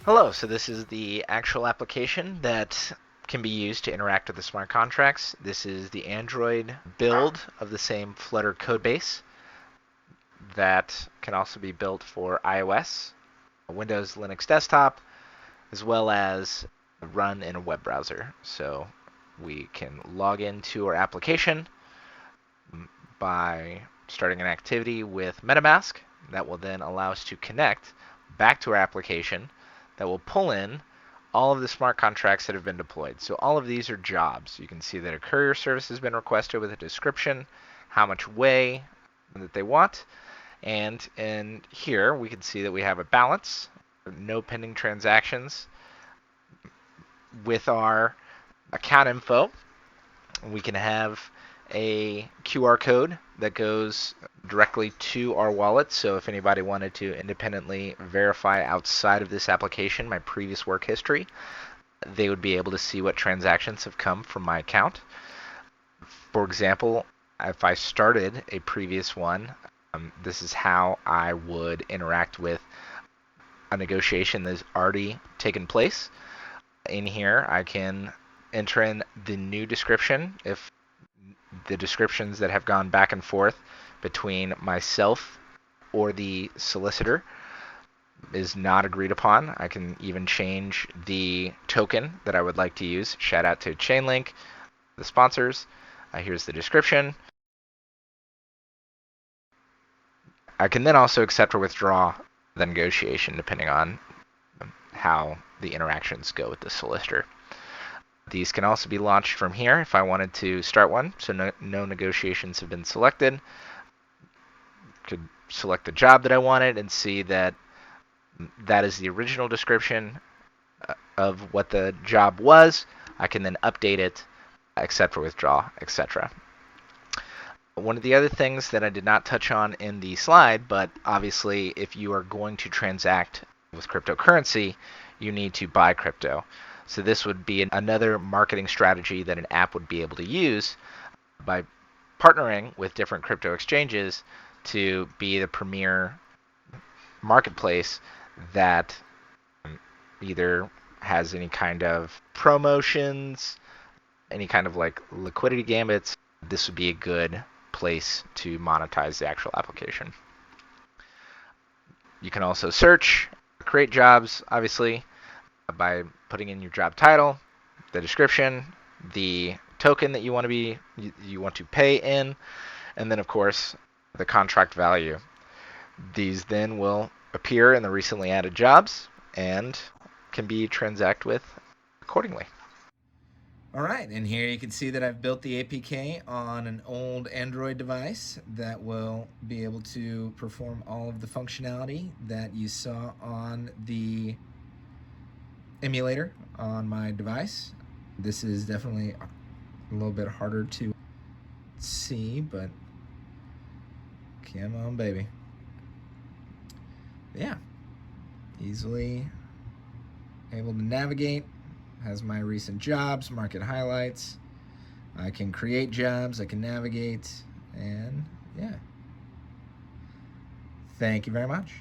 Hello, so this is the actual application that can be used to interact with the smart contracts. This is the Android build of the same Flutter codebase that can also be built for iOS, Windows, Linux desktop, as well as run in a web browser. So we can log into our application by starting an activity with MetaMask that will then allow us to connect back to our application that will pull in all of the smart contracts that have been deployed. So all of these are jobs. You can see that a courier service has been requested with a description, how much way that they want, and in here we can see that we have a balance, no pending transactions. With our account info, we can have a QR code that goes directly to our wallet. So if anybody wanted to independently verify outside of this application my previous work history, they would be able to see what transactions have come from my account. For example, if I started a previous one, this is how I would interact with a negotiation that has already taken place. In here, I can enter in the new description if the descriptions that have gone back and forth between myself or the solicitor is not agreed upon. I can even change the token that I would like to use. Shout out to Chainlink, the sponsors. Here's the description. I can then also accept or withdraw the negotiation depending on how the interactions go with the solicitor. These can also be launched from here if I wanted to start one, so no negotiations have been selected. Could select the job that I wanted and see that that is the original description of what the job was. I can then update it, accept or withdraw, etc. One of the other things that I did not touch on in the slide, but obviously if you are going to transact with cryptocurrency, you need to buy crypto. So this would be another marketing strategy that an app would be able to use by partnering with different crypto exchanges to be the premier marketplace that either has any kind of promotions, any kind of like liquidity gambits. This would be a good place to monetize the actual application. You can also search, create jobs, obviously, by putting in your job title, the description, the token that you want to pay in, and then of course the contract value. These then will appear in the recently added jobs and can be transacted with accordingly. All right, and here you can see that I've built the APK on an old Android device that will be able to perform all of the functionality that you saw on the emulator on my device. This is definitely a little bit harder to see, but come on, baby. Yeah, easily able to navigate. Has my recent jobs, market highlights. I can create jobs, I can navigate, and yeah. Thank you very much.